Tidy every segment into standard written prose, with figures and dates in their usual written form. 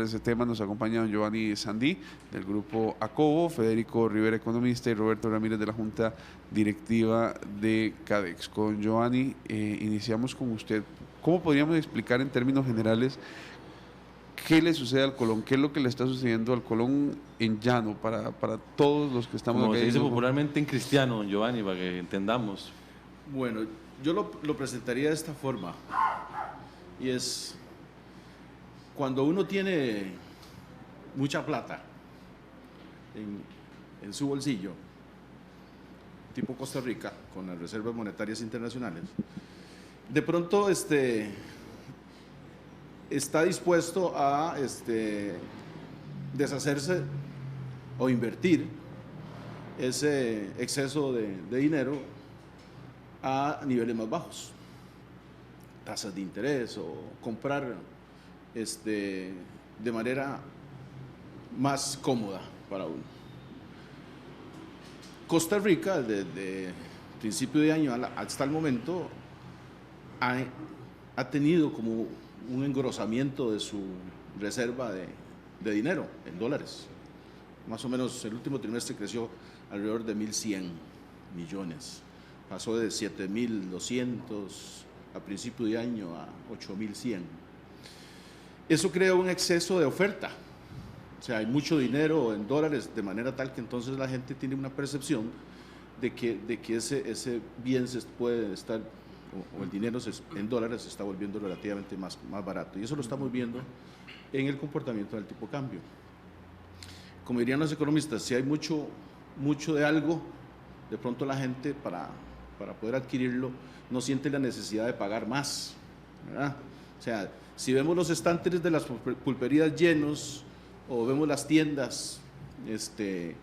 ese tema nos acompaña don Giovanni Sandí del grupo Acobo, Federico Rivera, economista, y Roberto Ramírez de la Junta Directiva de Cadex. Con Giovanni iniciamos con usted. ¿Cómo podríamos explicar en términos generales qué le sucede al Colón? ¿Qué es lo que le está sucediendo al Colón en llano para todos los que estamos Como aquí? se dice popularmente en cristiano, don Giovanni, para que entendamos. Bueno, yo lo presentaría de esta forma, y es cuando uno tiene mucha plata en su bolsillo, tipo Costa Rica, con las reservas monetarias internacionales, de pronto está dispuesto a deshacerse o invertir ese exceso de dinero a niveles más bajos, tasas de interés, o comprar de manera más cómoda para uno. Costa Rica, desde principio de año hasta el momento, ha tenido como un engrosamiento de su reserva de dinero en dólares. Más o menos el último trimestre creció alrededor de 1.100 millones. Pasó de 7.200 a principio de año a 8.100. Eso crea un exceso de oferta. O sea, hay mucho dinero en dólares, de manera tal que entonces la gente tiene una percepción de que ese bien se puede estar, o el dinero en dólares se está volviendo relativamente más barato. Y eso lo estamos viendo en el comportamiento del tipo de cambio. Como dirían los economistas, si hay mucho de algo, de pronto la gente para poder adquirirlo no siente la necesidad de pagar más, ¿verdad? O sea, si vemos los estantes de las pulperías llenos, o vemos las tiendas de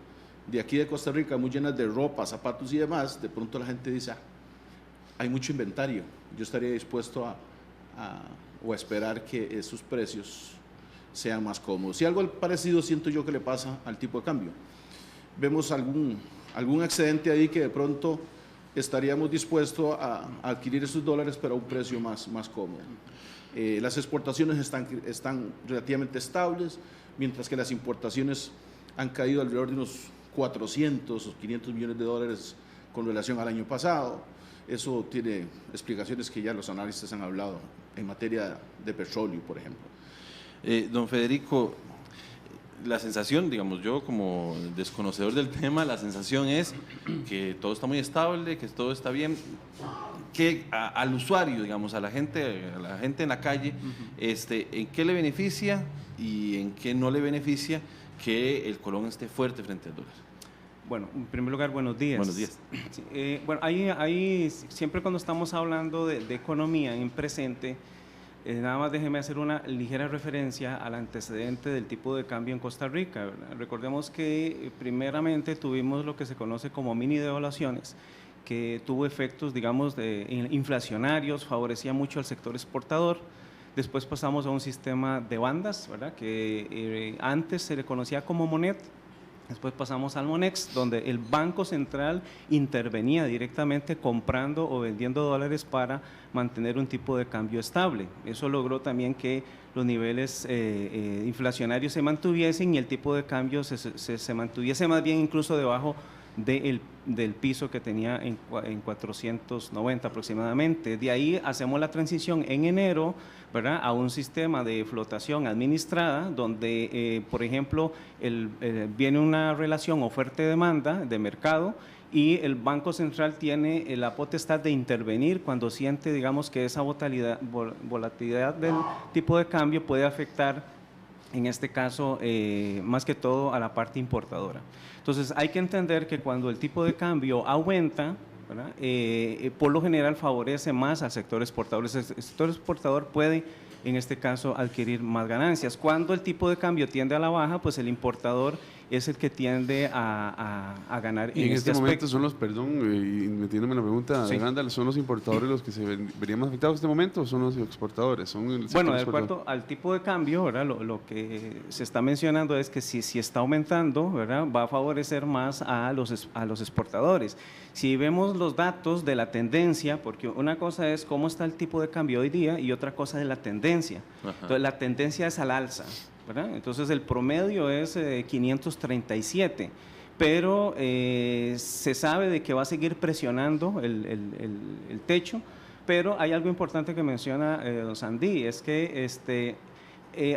aquí de Costa Rica muy llenas de ropa, zapatos y demás, de pronto la gente dice, hay mucho inventario, yo estaría dispuesto a esperar que esos precios sean más cómodos. Y algo parecido siento yo que le pasa al tipo de cambio. Vemos algún excedente ahí que de pronto estaríamos dispuestos a adquirir esos dólares, pero a un precio más cómodo. Las exportaciones están relativamente estables, mientras que las importaciones han caído alrededor de unos 400 o 500 millones de dólares con relación al año pasado. Eso tiene explicaciones que ya los analistas han hablado en materia de petróleo, por ejemplo. Don Federico, la sensación, digamos, yo como desconocedor del tema, la sensación es que todo está muy estable, que todo está bien, que al usuario, digamos, a la gente en la calle, ¿en qué le beneficia y en qué no le beneficia que el Colón esté fuerte frente al dólar? Bueno, en primer lugar, buenos días. Buenos días. Sí, bueno, ahí siempre cuando estamos hablando de economía en presente, nada más déjeme hacer una ligera referencia al antecedente del tipo de cambio en Costa Rica, ¿verdad? Recordemos que primeramente tuvimos lo que se conoce como mini devaluaciones, que tuvo efectos, digamos, inflacionarios, favorecía mucho al sector exportador. Después pasamos a un sistema de bandas, ¿verdad? Que antes se le conocía como Monet. Después pasamos al Monex, donde el Banco Central intervenía directamente comprando o vendiendo dólares para mantener un tipo de cambio estable. Eso logró también que los niveles inflacionarios se mantuviesen y el tipo de cambio se mantuviese más bien incluso debajo del piso que tenía en 490 aproximadamente. De ahí hacemos la transición en enero, ¿verdad?, a un sistema de flotación administrada donde, por ejemplo, viene una relación oferta-demanda de mercado y el Banco Central tiene la potestad de intervenir cuando siente, digamos, que esa volatilidad del tipo de cambio puede afectar, en este caso, más que todo a la parte importadora. Entonces, hay que entender que cuando el tipo de cambio aumenta, ¿verdad?, por lo general favorece más al sector exportador. El sector exportador puede, en este caso, adquirir más ganancias. Cuando el tipo de cambio tiende a la baja, pues el importador es el que tiende a ganar y en este momento aspecto. son los, perdón, y metiéndome en la pregunta, Sí. Randall, ¿son los importadores los que se verían más afectados en este momento o son los exportadores? Bueno, de acuerdo al tipo de cambio, ¿verdad?, lo que se está mencionando es que si está aumentando, ¿verdad?, va a favorecer más a los exportadores. Si vemos los datos de la tendencia, porque una cosa es cómo está el tipo de cambio hoy día y otra cosa es la tendencia. Ajá. Entonces, la tendencia es al alza. ¿verdad? Entonces el promedio es 537, pero se sabe de que va a seguir presionando el techo, pero hay algo importante que menciona don Sandy, es que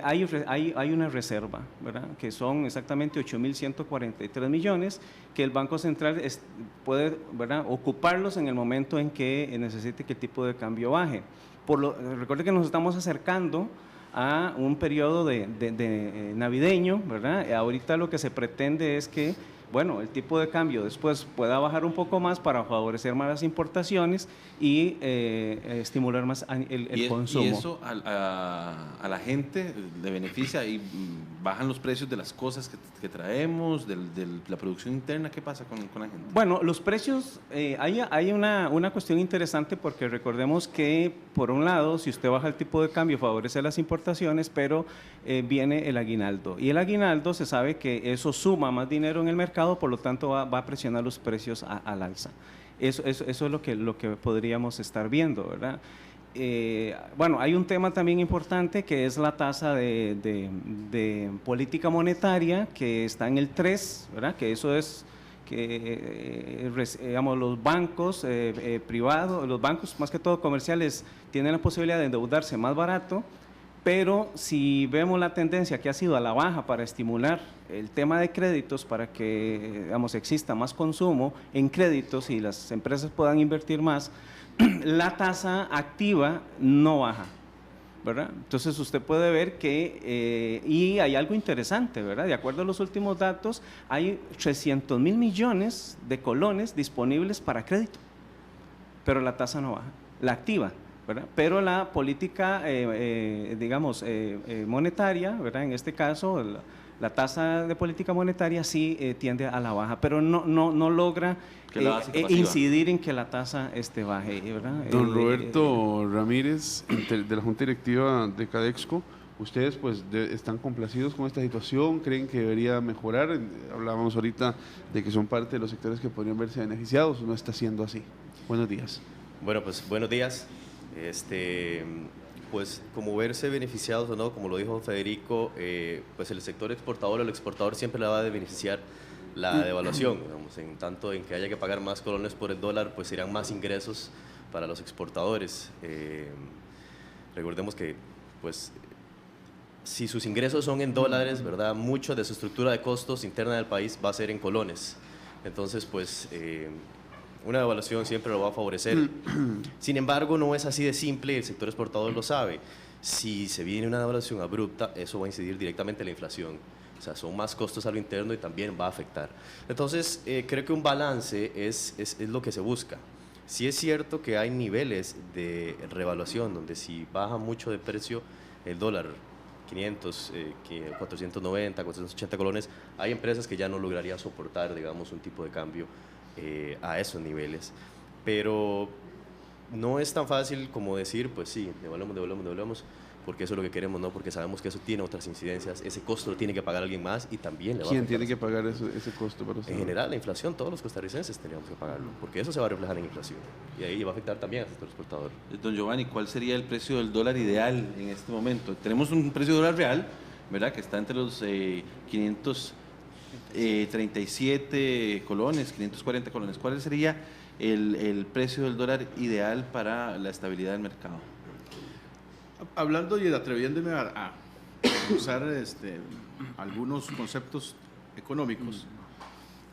hay una reserva, ¿verdad? Que son exactamente 8.143 millones, que el Banco Central puede, ¿verdad?, ocuparlos en el momento en que necesite que el tipo de cambio baje. Recuerde que nos estamos acercando a un periodo de navideño, ¿verdad? Ahorita lo que se pretende es que, bueno, el tipo de cambio después pueda bajar un poco más para favorecer más las importaciones y estimular más el consumo. ¿Y eso a la gente le beneficia y bajan los precios de las cosas que traemos, de la producción interna? ¿Qué pasa con la gente? Bueno, los precios, hay una cuestión interesante porque recordemos que, por un lado, si usted baja el tipo de cambio, favorece las importaciones, pero viene el aguinaldo. Y el aguinaldo se sabe que eso suma más dinero en el mercado, por lo tanto va a presionar los precios al alza. Eso es lo que podríamos estar viendo, ¿verdad? Bueno, hay un tema también importante que es la tasa de política monetaria, que está en el 3, ¿verdad? Que eso es que, digamos, los bancos privados, los bancos más que todo comerciales, tienen la posibilidad de endeudarse más barato, pero si vemos la tendencia que ha sido a la baja para estimular el tema de créditos, para que, digamos, exista más consumo en créditos y las empresas puedan invertir más, la tasa activa no baja, ¿verdad? Entonces usted puede ver que, y hay algo interesante, ¿verdad? De acuerdo a los últimos datos, hay 300.000 millones de colones disponibles para crédito, pero la tasa no baja, la activa, ¿verdad? Pero la política, digamos, monetaria, ¿verdad? En este caso, la tasa de política monetaria sí tiende a la baja, pero no logra incidir en que la tasa baje, ¿verdad? Don Roberto Ramírez, de la Junta Directiva de Cadexco, ¿ustedes pues están complacidos con esta situación? ¿Creen que debería mejorar? Hablábamos ahorita de que son parte de los sectores que podrían verse beneficiados, ¿no está siendo así? Buenos días. Bueno, pues buenos días. Pues como verse beneficiados o no, como lo dijo don Federico, pues el sector exportador o el exportador siempre le va a beneficiar la devaluación, digamos, en tanto en que haya que pagar más colones por el dólar, pues irán más ingresos para los exportadores. Recordemos que, pues, si sus ingresos son en dólares, ¿verdad?, mucho de su estructura de costos interna del país va a ser en colones. Entonces, pues, una devaluación siempre lo va a favorecer. Sin embargo, no es así de simple, el sector exportador lo sabe. Si se viene una devaluación abrupta, eso va a incidir directamente en la inflación. O sea, son más costos a lo interno y también va a afectar. Entonces, creo que un balance es lo que se busca. Sí es cierto que hay niveles de revaluación donde si baja mucho de precio el dólar, 500, 490, 480 colones, hay empresas que ya no lograrían soportar, digamos, un tipo de cambio a esos niveles, pero no es tan fácil como decir, pues sí, devaluamos, porque eso es lo que queremos, ¿no? Porque sabemos que eso tiene otras incidencias, ese costo lo tiene que pagar alguien más y también le va a ¿Quién afectar. tiene que pagar ese costo para usted? En general, la inflación, todos los costarricenses tendríamos que pagarlo, porque eso se va a reflejar en inflación y ahí va a afectar también al sector exportador. Don Giovanni, ¿cuál sería el precio del dólar ideal en este momento? Tenemos un precio de dólar real, ¿verdad?, que está entre los 537 colones, 540 colones. ¿Cuál sería el precio del dólar ideal para la estabilidad del mercado? Hablando y atreviéndome a usar algunos conceptos económicos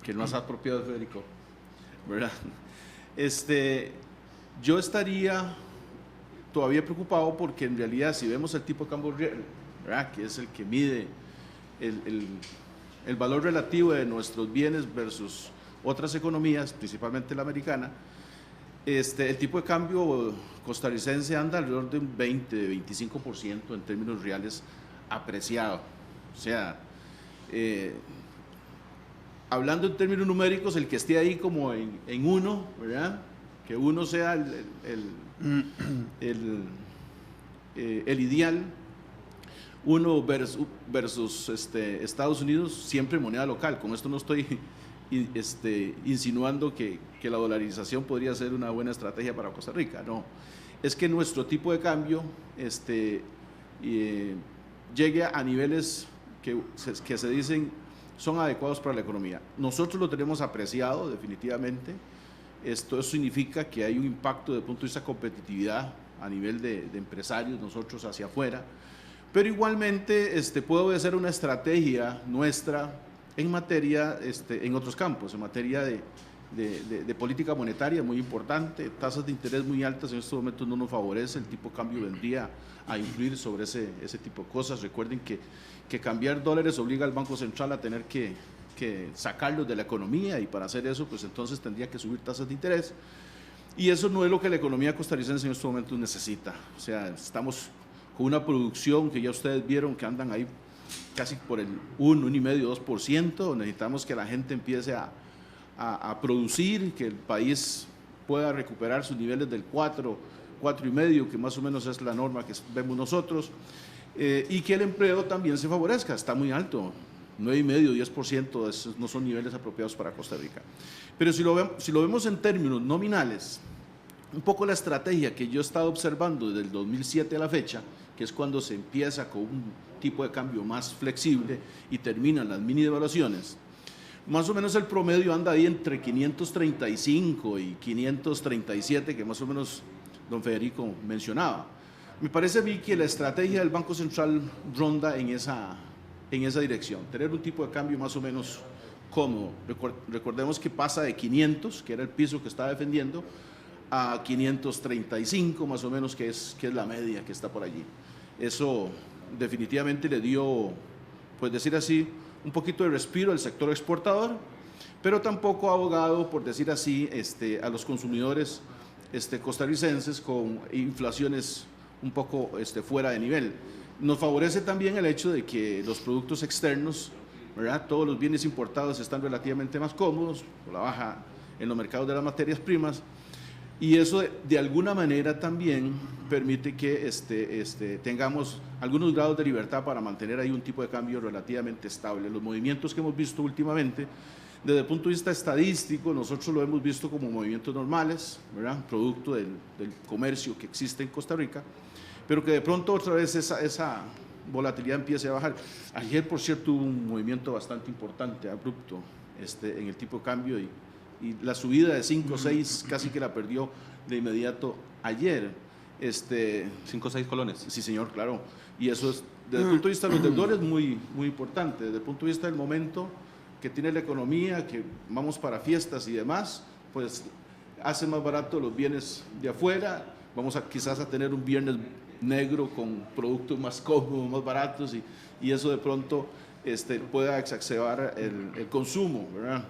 que no has apropiado, Federico, ¿verdad? Yo estaría todavía preocupado porque en realidad si vemos el tipo de cambio real, ¿verdad?, que es el que mide el valor relativo de nuestros bienes versus otras economías, principalmente la americana, el tipo de cambio costarricense anda alrededor de un 20-25% en términos reales apreciado. O sea, hablando en términos numéricos, el que esté ahí como en uno, ¿verdad?, que uno sea el ideal, uno versus Estados Unidos, siempre moneda local. Con esto no estoy insinuando que la dolarización podría ser una buena estrategia para Costa Rica, no. Es que nuestro tipo de cambio llegue a niveles que se dicen son adecuados para la economía. Nosotros lo tenemos apreciado definitivamente. Esto significa que hay un impacto desde el punto de vista de competitividad a nivel de empresarios, nosotros hacia afuera, pero igualmente puede obedecer una estrategia nuestra en materia, en otros campos, en materia de política monetaria muy importante, tasas de interés muy altas en estos momentos no nos favorece, el tipo de cambio vendría a influir sobre ese tipo de cosas. Recuerden que cambiar dólares obliga al Banco Central a tener que sacarlos de la economía, y para hacer eso pues entonces tendría que subir tasas de interés, y eso no es lo que la economía costarricense en estos momentos necesita. O sea, estamos con una producción que ya ustedes vieron que andan ahí casi por el 1,5, 2%, necesitamos que la gente empiece a producir, que el país pueda recuperar sus niveles del 4,5, que más o menos es la norma que vemos nosotros, y que el empleo también se favorezca. Está muy alto, 9,5, 10%, esos no son niveles apropiados para Costa Rica. Pero si lo vemos en términos nominales, un poco la estrategia que yo he estado observando desde el 2007 a la fecha, que es cuando se empieza con un tipo de cambio más flexible y terminan las mini devaluaciones, más o menos el promedio anda ahí entre 535 y 537, que más o menos don Federico mencionaba. Me parece a mí que la estrategia del Banco Central ronda en esa dirección, tener un tipo de cambio más o menos cómodo. Recordemos que pasa de 500, que era el piso que estaba defendiendo, a 535 más o menos, que es la media que está por allí. Eso definitivamente le dio, pues decir así, un poquito de respiro al sector exportador, pero tampoco ha ahogado, por decir así, a los consumidores costarricenses con inflaciones un poco fuera de nivel. Nos favorece también el hecho de que los productos externos, ¿verdad?, todos los bienes importados están relativamente más cómodos por la baja en los mercados de las materias primas, y eso de alguna manera también permite que tengamos algunos grados de libertad para mantener ahí un tipo de cambio relativamente estable. Los movimientos que hemos visto últimamente, desde el punto de vista estadístico, nosotros lo hemos visto como movimientos normales, ¿verdad?, producto del comercio que existe en Costa Rica, pero que de pronto otra vez esa volatilidad empiece a bajar. Ayer, por cierto, hubo un movimiento bastante importante, abrupto, en el tipo de cambio, y la subida de 5 o 6 casi que la perdió de inmediato ayer. 5 o 6 colones. Sí, señor, claro. Y eso es, desde el punto de vista de los deudores, muy, muy importante. Desde el punto de vista del momento que tiene la economía, que vamos para fiestas y demás, pues hace más barato los bienes de afuera. Vamos quizás a tener un viernes negro con productos más cómodos, más baratos, y eso de pronto pueda exacerbar el consumo, ¿verdad?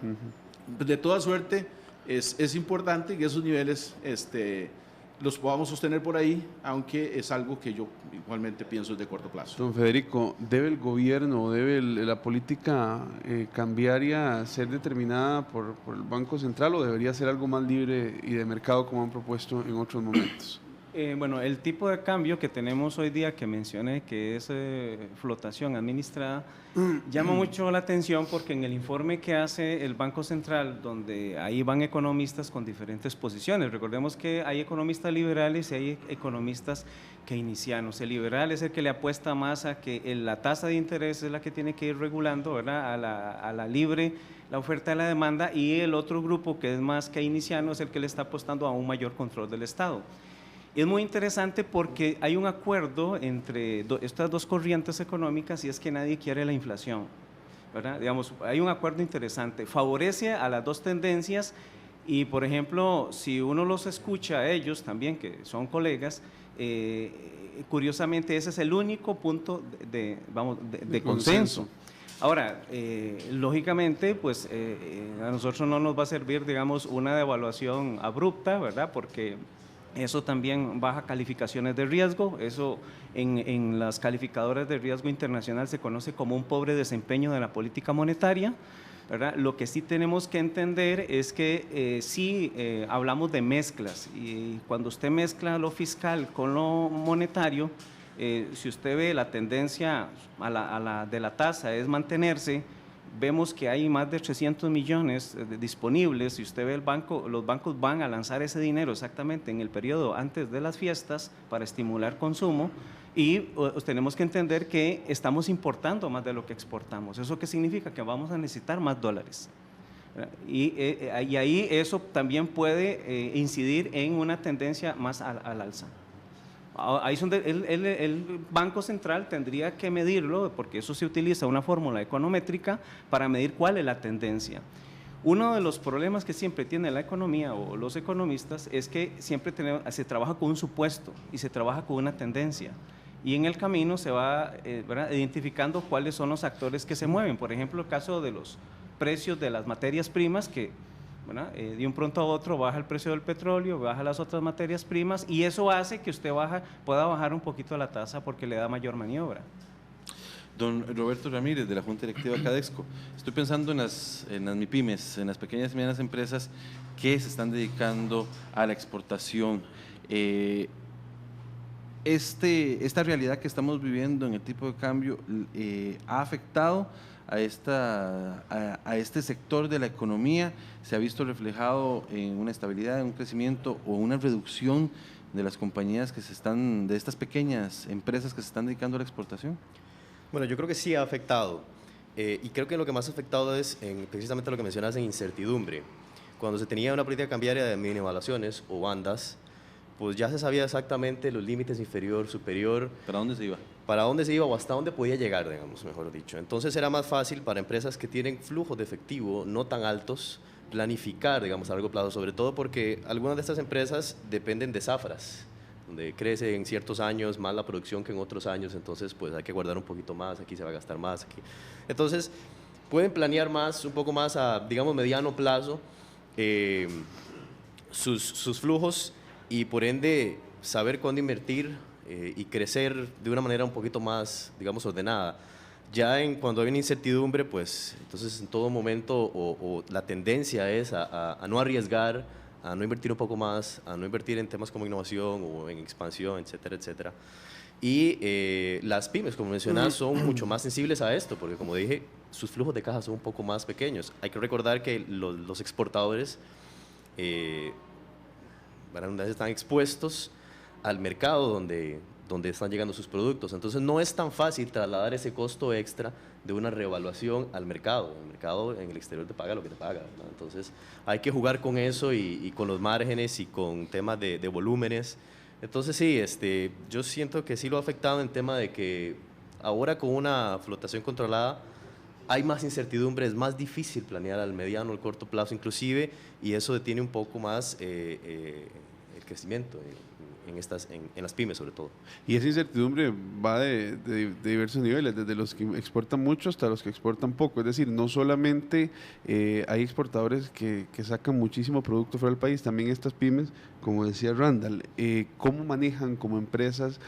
De toda suerte, es importante que esos niveles los podamos sostener por ahí, aunque es algo que yo igualmente pienso es de corto plazo. Don Federico, ¿debe el gobierno, debe la política cambiaria ser determinada por el Banco Central, o debería ser algo más libre y de mercado como han propuesto en otros momentos? Bueno, el tipo de cambio que tenemos hoy día, que mencioné, que es flotación administrada, llama mucho la atención porque en el informe que hace el Banco Central, donde ahí van economistas con diferentes posiciones, recordemos que hay economistas liberales y hay economistas keynesianos. El liberal es el que le apuesta más a que la tasa de interés es la que tiene que ir regulando, ¿verdad?, a la libre, la oferta y la demanda, y el otro grupo que es más keynesiano es el que le está apostando a un mayor control del Estado. Es muy interesante porque hay un acuerdo entre estas dos corrientes económicas, y es que nadie quiere la inflación, ¿verdad? Digamos, hay un acuerdo interesante, favorece a las dos tendencias, y por ejemplo, si uno los escucha a ellos también, que son colegas, curiosamente ese es el único punto de consenso. Ahora, lógicamente, pues a nosotros no nos va a servir, digamos, una devaluación abrupta, ¿verdad?, porque eso también baja calificaciones de riesgo. Eso en las calificadoras de riesgo internacional se conoce como un pobre desempeño de la política monetaria, ¿verdad? Lo que sí tenemos que entender es que sí hablamos de mezclas, y cuando usted mezcla lo fiscal con lo monetario, si usted ve la tendencia de la tasa es mantenerse, vemos que hay más de 300 millones disponibles. Si usted ve los bancos van a lanzar ese dinero exactamente en el periodo antes de las fiestas para estimular consumo. Y tenemos que entender que estamos importando más de lo que exportamos. ¿Eso qué significa? Que vamos a necesitar más dólares. Y ahí eso también puede incidir en una tendencia más al alza. Ahí es donde el Banco Central tendría que medirlo, porque eso se utiliza una fórmula econométrica para medir cuál es la tendencia. Uno de los problemas que siempre tiene la economía o los economistas es que siempre se trabaja con un supuesto y se trabaja con una tendencia. Y en el camino se va identificando cuáles son los actores que se mueven. Por ejemplo, el caso de los precios de las materias primas, que de un pronto a otro baja el precio del petróleo, baja las otras materias primas, y eso hace que usted pueda bajar un poquito la tasa porque le da mayor maniobra. Don Roberto Ramírez, de la Junta Directiva Cadexco, estoy pensando en las MIPYMES, en las pequeñas y medianas empresas que se están dedicando a la exportación. Esta realidad que estamos viviendo en el tipo de cambio ha afectado a este sector de la economía. ¿Se ha visto reflejado en una estabilidad, en un crecimiento o una reducción de las compañías de estas pequeñas empresas que se están dedicando a la exportación? Bueno, yo creo que sí ha afectado, y creo que lo que más ha afectado es precisamente lo que mencionas en incertidumbre. Cuando se tenía una política cambiaria de mini-evaluaciones o bandas, pues ya se sabía exactamente los límites inferior, superior. ¿Para dónde se iba? Para dónde se iba o hasta dónde podía llegar, digamos, mejor dicho. Entonces era más fácil para empresas que tienen flujos de efectivo no tan altos planificar, digamos, a largo plazo, sobre todo porque algunas de estas empresas dependen de zafras, donde crece en ciertos años más la producción que en otros años, entonces pues hay que guardar un poquito más, aquí se va a gastar más, aquí. Entonces pueden planear más, un poco más a, digamos, mediano plazo sus flujos y por ende saber cuándo invertir y crecer de una manera un poquito más, digamos, ordenada. Ya cuando hay una incertidumbre, pues entonces en todo momento o la tendencia es a no arriesgar, a no invertir un poco más, a no invertir en temas como innovación o en expansión, etcétera, etcétera. Y las pymes, como mencionas, son mucho más sensibles a esto, porque como dije, sus flujos de caja son un poco más pequeños. Hay que recordar que los exportadores están expuestos al mercado donde están llegando sus productos. Entonces no es tan fácil trasladar ese costo extra de una reevaluación al mercado. El mercado en el exterior te paga lo que te paga, ¿verdad? Entonces hay que jugar con eso y con los márgenes y con temas de volúmenes. Entonces sí, yo siento que sí lo ha afectado en tema de que ahora con una flotación controlada hay más incertidumbre, es más difícil planear al mediano o al corto plazo inclusive, y eso detiene un poco más el crecimiento en las pymes sobre todo. Y esa incertidumbre va de diversos niveles, desde los que exportan mucho hasta los que exportan poco. Es decir, no solamente hay exportadores que sacan muchísimo producto fuera del país, también estas pymes, como decía Randall, ¿cómo manejan como empresas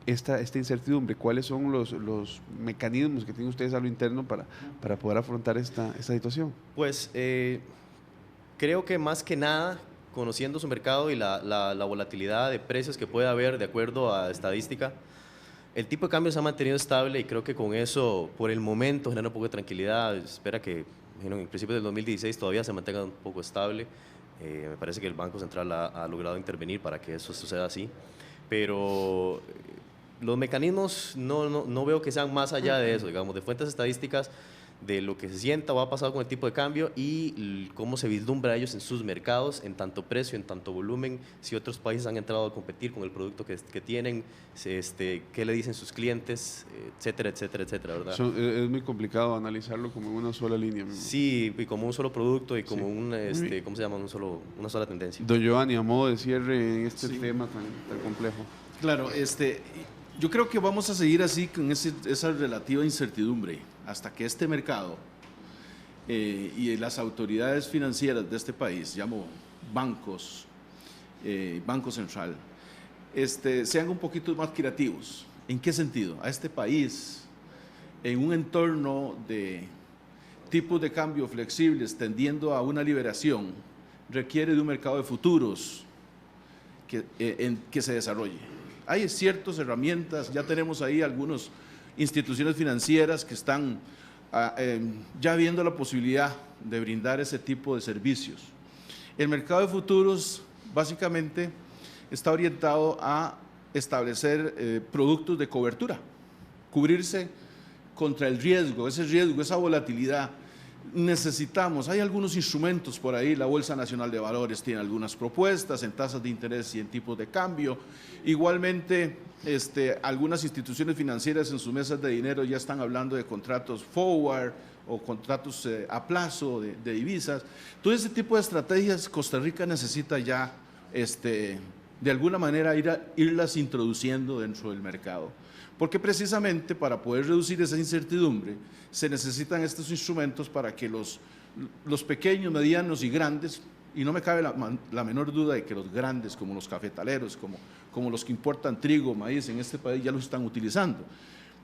esta incertidumbre? ¿Cuáles son los mecanismos que tienen ustedes a lo interno para poder afrontar esta situación? Pues creo que más que nada, conociendo su mercado y la volatilidad de precios que puede haber de acuerdo a estadística, el tipo de cambio se ha mantenido estable y creo que con eso, por el momento, genera un poco de tranquilidad. Espera que en el principio del 2016 todavía se mantenga un poco estable. Me parece que el Banco Central ha logrado intervenir para que eso suceda así, pero los mecanismos no veo que sean más allá de eso, digamos, de fuentes estadísticas, de lo que se sienta o ha pasado con el tipo de cambio y cómo se vislumbra ellos en sus mercados, en tanto precio, en tanto volumen, si otros países han entrado a competir con el producto que tienen, qué le dicen sus clientes, etcétera, etcétera, etcétera, ¿verdad? Es muy complicado analizarlo como en una sola línea. Sí, y como un solo producto y como sí. ¿cómo se llama? Una sola tendencia. Don Giovanni, a modo de cierre en este tema tan complejo. Claro, yo creo que vamos a seguir así con esa relativa incertidumbre hasta que este mercado y las autoridades financieras de este país, llamo bancos, Banco Central, sean un poquito más creativos. ¿En qué sentido? A este país, en un entorno de tipos de cambio flexibles tendiendo a una liberación, requiere de un mercado de futuros que se desarrolle. Hay ciertas herramientas, ya tenemos ahí algunas instituciones financieras que están ya viendo la posibilidad de brindar ese tipo de servicios. El mercado de futuros básicamente está orientado a establecer productos de cobertura, cubrirse contra el riesgo, esa volatilidad. Hay algunos instrumentos por ahí, la Bolsa Nacional de Valores tiene algunas propuestas en tasas de interés y en tipos de cambio. Igualmente, algunas instituciones financieras en sus mesas de dinero ya están hablando de contratos forward o contratos a plazo de divisas. Todo ese tipo de estrategias Costa Rica necesita ya de alguna manera irlas introduciendo dentro del mercado. Porque precisamente para poder reducir esa incertidumbre se necesitan estos instrumentos para que los pequeños, medianos y grandes, y no me cabe la menor duda de que los grandes como los cafetaleros, como los que importan trigo, maíz en este país ya los están utilizando.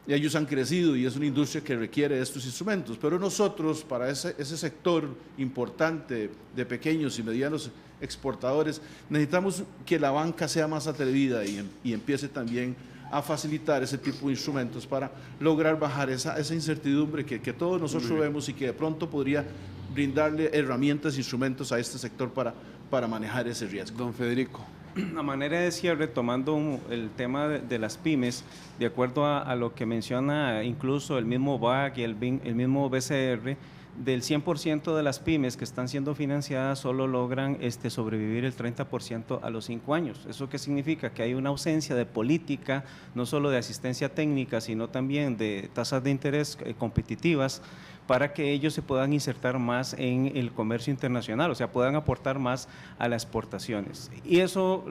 Y ellos han crecido y es una industria que requiere de estos instrumentos, pero nosotros para ese sector importante de pequeños y medianos exportadores necesitamos que la banca sea más atrevida y empiece también a facilitar ese tipo de instrumentos para lograr bajar esa incertidumbre que todos nosotros vemos y que de pronto podría brindarle herramientas e instrumentos a este sector para manejar ese riesgo. Don Federico. A manera de cierre, tomando el tema de las pymes, de acuerdo a lo que menciona incluso el mismo BAC y el mismo BCR, del 100% de las pymes que están siendo financiadas solo logran sobrevivir el 30% a los 5 años. ¿Eso qué significa? Que hay una ausencia de política, no solo de asistencia técnica, sino también de tasas de interés competitivas para que ellos se puedan insertar más en el comercio internacional, o sea, puedan aportar más a las exportaciones. Y eso,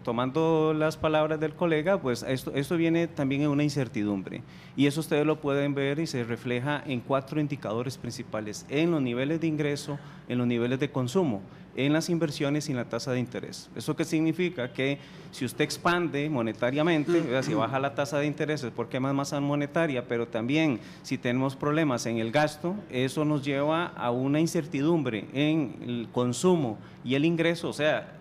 tomando las palabras del colega, pues esto viene también en una incertidumbre. Y eso ustedes lo pueden ver y se refleja en 4 indicadores principales, en los niveles de ingreso, en los niveles de consumo, en las inversiones y en la tasa de interés. ¿Eso qué significa? Que si usted expande monetariamente, si baja la tasa de interés es porque hay más masa monetaria, pero también si tenemos problemas en el gasto, eso nos lleva a una incertidumbre en el consumo y el ingreso, o sea,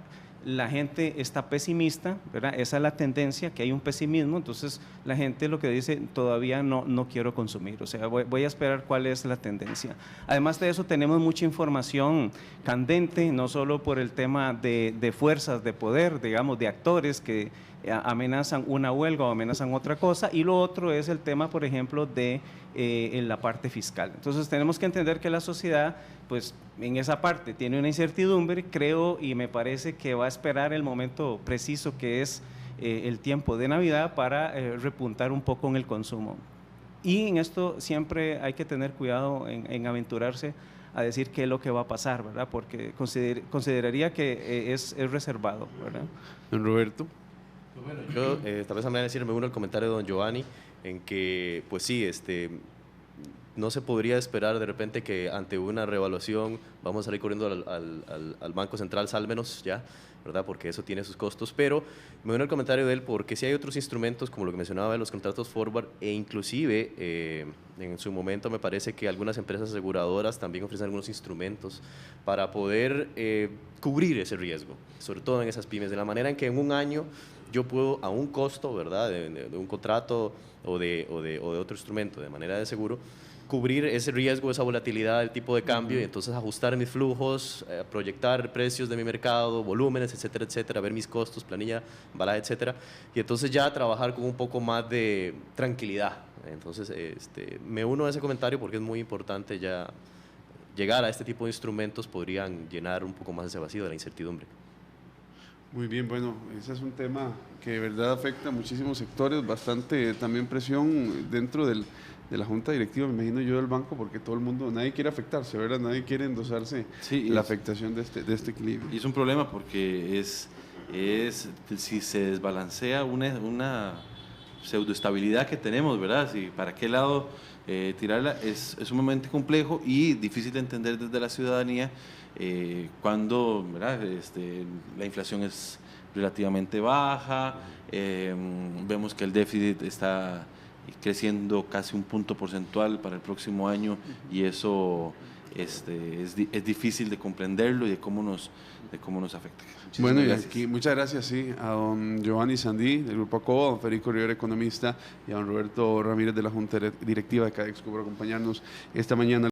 la gente está pesimista, ¿verdad? Esa es la tendencia, que hay un pesimismo, entonces la gente lo que dice, todavía no quiero consumir, o sea, voy a esperar cuál es la tendencia. Además de eso, tenemos mucha información candente, no solo por el tema de fuerzas de poder, digamos, de actores que amenazan una huelga o amenazan otra cosa, y lo otro es el tema, por ejemplo, de en la parte fiscal. Entonces tenemos que entender que la sociedad, pues en esa parte tiene una incertidumbre, creo y me parece que va a esperar el momento preciso que es el tiempo de Navidad para repuntar un poco en el consumo. Y en esto siempre hay que tener cuidado en aventurarse a decir qué es lo que va a pasar, ¿verdad? Porque consideraría que es reservado, ¿verdad? Don Roberto. Bueno, yo tal vez a decir, me uno al comentario de don Giovanni, en que, pues sí, no se podría esperar de repente que ante una revaluación vamos a salir corriendo al Banco Central, sálvenos ya, ¿verdad? Porque eso tiene sus costos, pero me uno al comentario de él porque sí hay otros instrumentos, como lo que mencionaba de los contratos forward, e inclusive en su momento me parece que algunas empresas aseguradoras también ofrecen algunos instrumentos para poder cubrir ese riesgo, sobre todo en esas pymes, de la manera en que en un año yo puedo a un costo, ¿verdad?, de un contrato o de otro instrumento de manera de seguro, cubrir ese riesgo, esa volatilidad del tipo de cambio y entonces ajustar mis flujos, proyectar precios de mi mercado, volúmenes, etcétera, etcétera, ver mis costos, planilla, embalaje, etcétera, y entonces ya trabajar con un poco más de tranquilidad. Entonces, me uno a ese comentario porque es muy importante ya llegar a este tipo de instrumentos, podrían llenar un poco más ese vacío de la incertidumbre. Muy bien, bueno, ese es un tema que de verdad afecta a muchísimos sectores, bastante también presión dentro de la junta directiva, me imagino yo, del banco, porque todo el mundo, nadie quiere afectarse, ¿verdad? Nadie quiere endosarse la afectación de este equilibrio. Y es un problema porque si se desbalancea una pseudoestabilidad que tenemos, ¿verdad? Si para qué lado tirarla es sumamente complejo y difícil de entender desde la ciudadanía cuando, ¿verdad? La inflación es relativamente baja, vemos que el déficit está creciendo casi un punto porcentual para el próximo año y eso es difícil de comprenderlo y de cómo nos afecta. Bueno, y aquí muchas gracias a don Giovanni Sandí del Grupo ACOBO, a don Federico Rivera, economista, y a don Roberto Ramírez de la Junta Directiva de Cadexco por acompañarnos esta mañana.